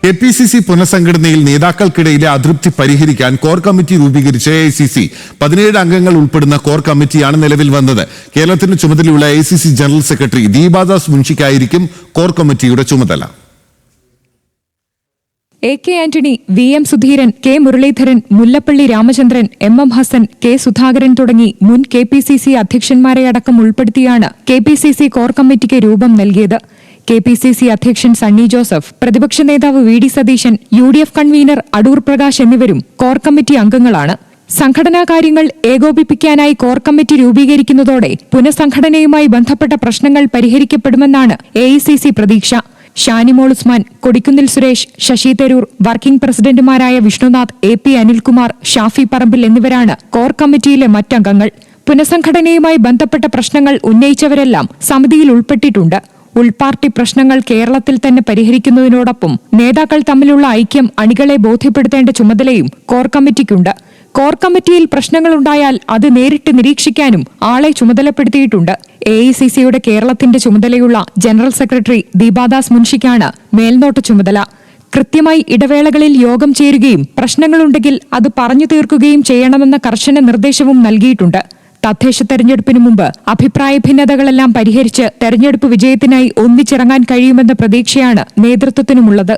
KPCC പുനഃസംഘടനയിൽ നേതാക്കൾക്കിടയിലെ അതൃപ്തി പരിഹരിക്കാൻ core committee രൂപീകരിച്ച എഐസിസി 17 അംഗങ്ങൾ ഉൾപ്പെടുന്ന കോർ കമ്മിറ്റിയാണ് നിലവിൽ വന്നത്. കേരളത്തിന് ചുമതലയുള്ള AICC general secretary Deepa Das മുൻഷിക്കായിരിക്കും core കമ്മിറ്റിയുടെ ചുമതല. A K Antony, V M Sudheeran, K Muraleedharan, Mullappally Ramachandran, M M Hasan, K Sudhakaran തുടങ്ങി മുൻ കെപിസിസി അധ്യക്ഷന്മാരെയടക്കം ഉൾപ്പെടുത്തിയാണ് കെപിസിസി കോർ കമ്മിറ്റിക്ക് രൂപം നൽകിയത്. കെപിസിസി അധ്യക്ഷൻ സണ്ണി ജോസഫ്, പ്രതിപക്ഷ നേതാവ് V D Satheesan, UDF convener Adoor Prakash എന്നിവരും കോർ കമ്മിറ്റി അംഗങ്ങളാണ്. സംഘടനാ കാര്യങ്ങൾ ഏകോപിപ്പിക്കാനായി കോർ കമ്മിറ്റി രൂപീകരിക്കുന്നതോടെ പുനഃസംഘടനയുമായി ബന്ധപ്പെട്ട പ്രശ്നങ്ങൾ പരിഹരിക്കപ്പെടുമെന്നാണ് എഐസിസി പ്രതീക്ഷ. ഷാനിമോൾ ഉസ്മാൻ, കൊടിക്കുന്നിൽ സുരേഷ്, ശശി തരൂർ, വർക്കിംഗ് പ്രസിഡന്റുമാരായ വിഷ്ണുനാഥ്, എ പി അനിൽകുമാർ, ഷാഫി പറമ്പിൽ എന്നിവരാണ് കോർ കമ്മിറ്റിയിലെ മറ്റംഗങ്ങൾ. പുനഃസംഘടനയുമായി ബന്ധപ്പെട്ട പ്രശ്നങ്ങൾ ഉന്നയിച്ചവരെല്ലാം സമിതിയിൽ ഉൾപ്പെട്ടിട്ടുണ്ട്. ഉൾപാർട്ടി പ്രശ്നങ്ങൾ കേരളത്തിൽ തന്നെ പരിഹരിക്കുന്നതിനോടൊപ്പം നേതാക്കൾ തമ്മിലുള്ള ഐക്യം അണികളെ ബോധ്യപ്പെടുത്തേണ്ട ചുമതലയും കോർ കമ്മിറ്റിക്കുണ്ട്. കോർ കമ്മിറ്റിയിൽ പ്രശ്നങ്ങളുണ്ടായാൽ അത് നേരിട്ട് നിരീക്ഷിക്കാനും ആളെ ചുമതലപ്പെടുത്തിയിട്ടുണ്ട്. എഐസിസിയുടെ കേരളത്തിന്റെ ചുമതലയുള്ള ജനറൽ സെക്രട്ടറി ദീപാദാസ് മുൻഷിക്കാണ് മേൽനോട്ട ചുമതല. കൃത്യമായി ഇടവേളകളിൽ യോഗം ചേരുകയും പ്രശ്നങ്ങളുണ്ടെങ്കിൽ അത് പറഞ്ഞു തീർക്കുകയും ചെയ്യണമെന്ന കർശന നിർദ്ദേശവും നൽകിയിട്ടുണ്ട്. തദ്ദേശ തെരഞ്ഞെടുപ്പിന് മുമ്പ് അഭിപ്രായ ഭിന്നതകളെല്ലാം പരിഹരിച്ച് തെരഞ്ഞെടുപ്പ് വിജയത്തിനായി ഒന്നിച്ചിറങ്ങാൻ കഴിയുമെന്ന പ്രതീക്ഷയാണ് നേതൃത്വത്തിനുമുള്ളത്.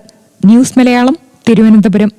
ന്യൂസ് മലയാളം, തിരുവനന്തപുരം.